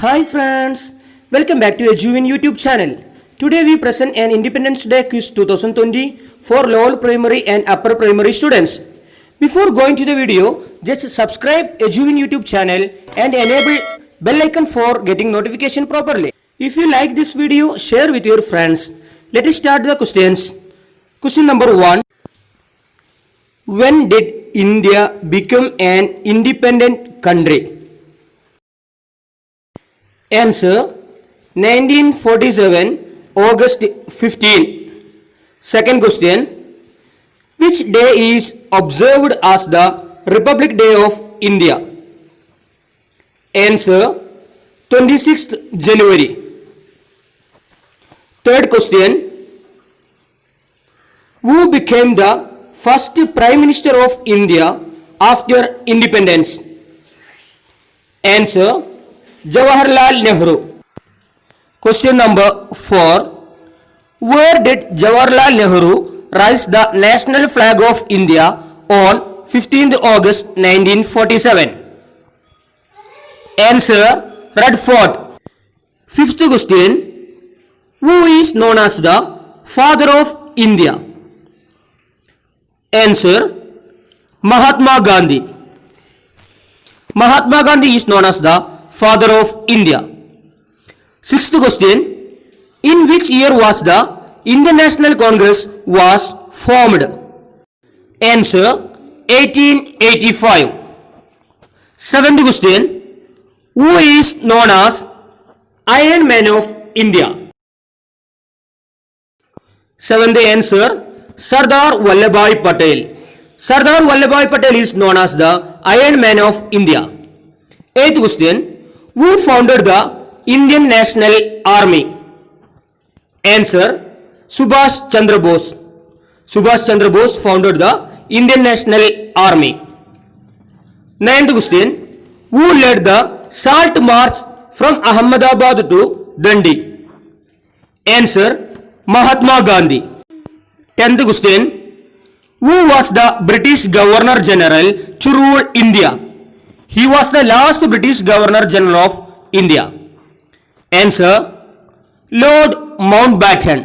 Hi friends, welcome back to Ejuwin YouTube channel. Today we present an Independence Day quiz 2020 for lower primary and upper primary students. Before going to the video, just subscribe Ejuwin YouTube channel and enable bell icon for getting notification properly. If you like this video, share with your friends. Let us start the questions. Question number 1. When did India become an independent country? Answer 1947 August 15. Second question. Which day is observed as the Republic Day of India? Answer 26th January. Third question. Who became the first Prime Minister of India after independence? Answer Jawaharlal Nehru. Question number 4. Where did Jawaharlal Nehru raise the national flag of India on 15th August 1947? Answer Red Fort. Fifth question. Who is known as the father of India? Answer Mahatma Gandhi. Mahatma Gandhi is known as the father of India. Sixth question. In which year was the Indian National Congress was formed? Answer 1885. Seventh question. Who is known as Iron Man of India? Seventh answer Sardar Vallabhbhai Patel. Sardar Vallabhbhai Patel is known as the Iron Man of India. Eighth question. Who founded the Indian National Army? Answer Subhash Chandra Bose. Subhash Chandra Bose founded the Indian National Army. Ninth question. Who led the Salt March from Ahmedabad to Dundee? Answer Mahatma Gandhi. 10th question. Who was the British Governor General to rule India? He was the last British Governor General of India. Answer Lord Mountbatten.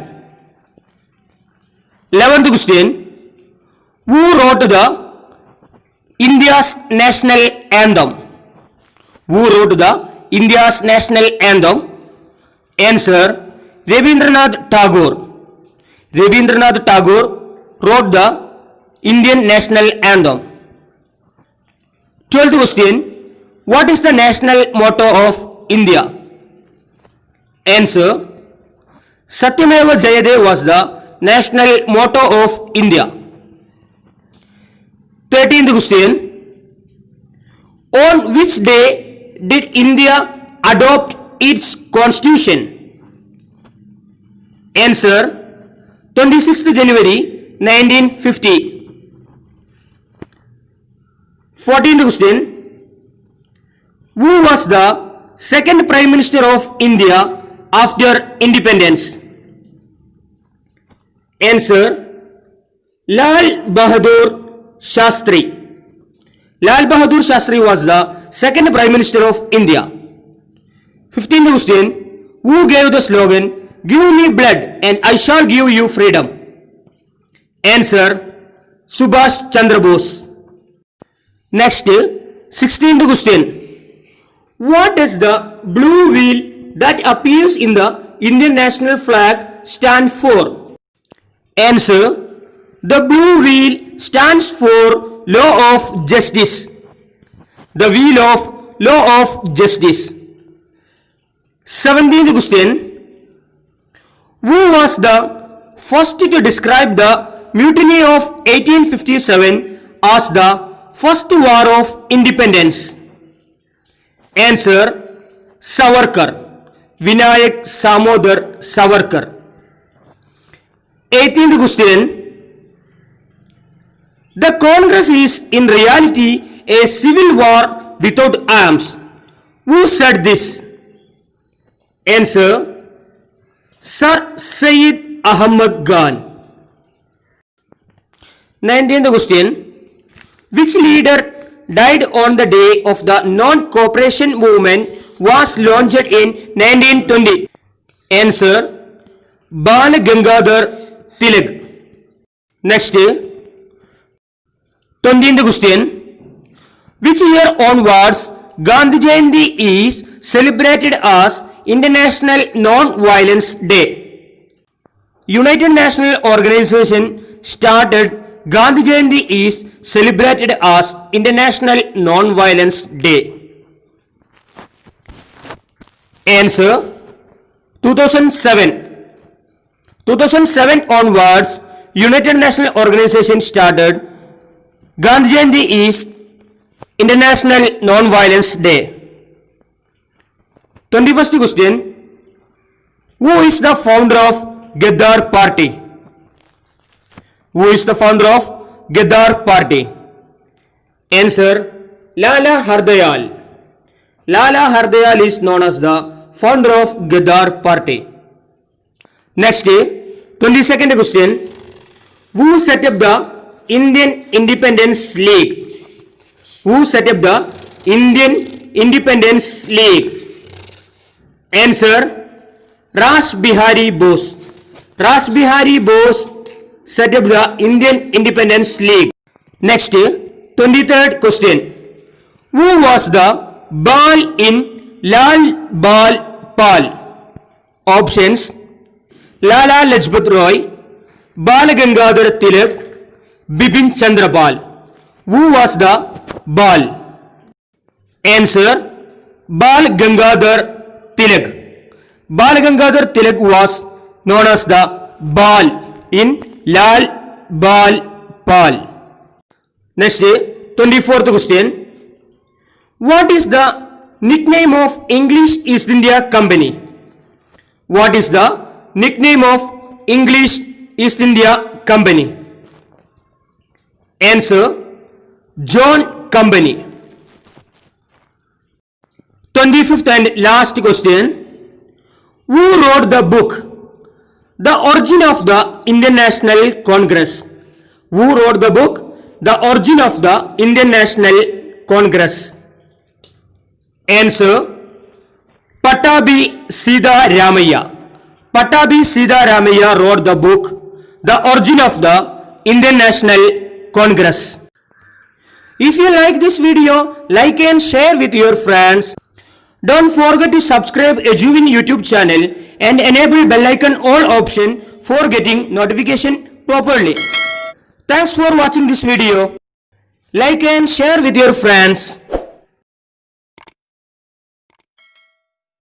11th question. Who wrote the India's national anthem? Who wrote the India's national anthem? Answer Rabindranath Tagore. Rabindranath Tagore wrote the Indian national anthem. 12th question. What is the national motto of India? Answer Satyameva Jayate was the national motto of India. 13th question. On which day did India adopt its constitution? Answer 26th January 1950. 14th question. Who was the second Prime Minister of India after independence? Answer Lal Bahadur Shastri. Lal Bahadur Shastri was the second Prime Minister of India. 15th question. Who gave the slogan "Give me blood and I shall give you freedom"? Answer Subhash Chandra Bose. Next, 16th question. What does the blue wheel that appears in the Indian national flag stand for? Answer. The blue wheel stands for law of justice. The wheel of law of justice. 17th question. Who was the first to describe the mutiny of 1857 as the first war of independence? Answer Savarkar. Vinayak Samodar Savarkar. 18th question. The Congress is in reality a civil war without arms. Who said this? Answer Sir Syed Ahmad Khan. 19th question. Which leader died on the day of the non-cooperation movement was launched in 1920? Answer, Bal Gangadhar Tilak. Next, 20th question. Which year onwards Gandhi Jayanti is celebrated as International Non-Violence Day? United Nations Organization started Gandhi Jayanti is celebrated as International Non-Violence Day. Answer, 2007. 2007 onwards United Nations Organization started Gandhi Jayanti is International Non-Violence Day. 21st question. Who is the founder of Ghadar Party? Who is the founder of Ghadar Party? Answer, Lala Hardayal. Lala Hardayal is known as the founder of Ghadar Party. Next, 22nd question. Who set up the Indian Independence League? Who set up the Indian Independence League? Answer, Rash Bihari Bose. Rash Bihari Bose set up the Indian Independence League. Next, 23rd question. Who was the Bal in Lal Bal Pal? Options, Lala Lajpat Roy, Bal Gangadhar Tilak, Bipin Chandra Pal. Who was the Bal? Answer, Bal Gangadhar Tilak. Bal Gangadhar Tilak was known as the Bal in Lal Bal Pal. Next, 24th question. What is the nickname of English East India Company? What is the nickname of English East India Company? Answer, John Company. 25th and last question. Who wrote the book The Origin of the Indian National Congress? Who wrote the book The Origin of the Indian National Congress? Answer, Pattabi Sida Ramaiah. Pattabi Sida Ramaiah wrote the book The Origin of the Indian National Congress. If you like this video, like and share with your friends. Don't forget to subscribe Ejuvin YouTube channel and enable bell icon all option for getting notification properly. Thanks for watching this video. Like and share with your friends.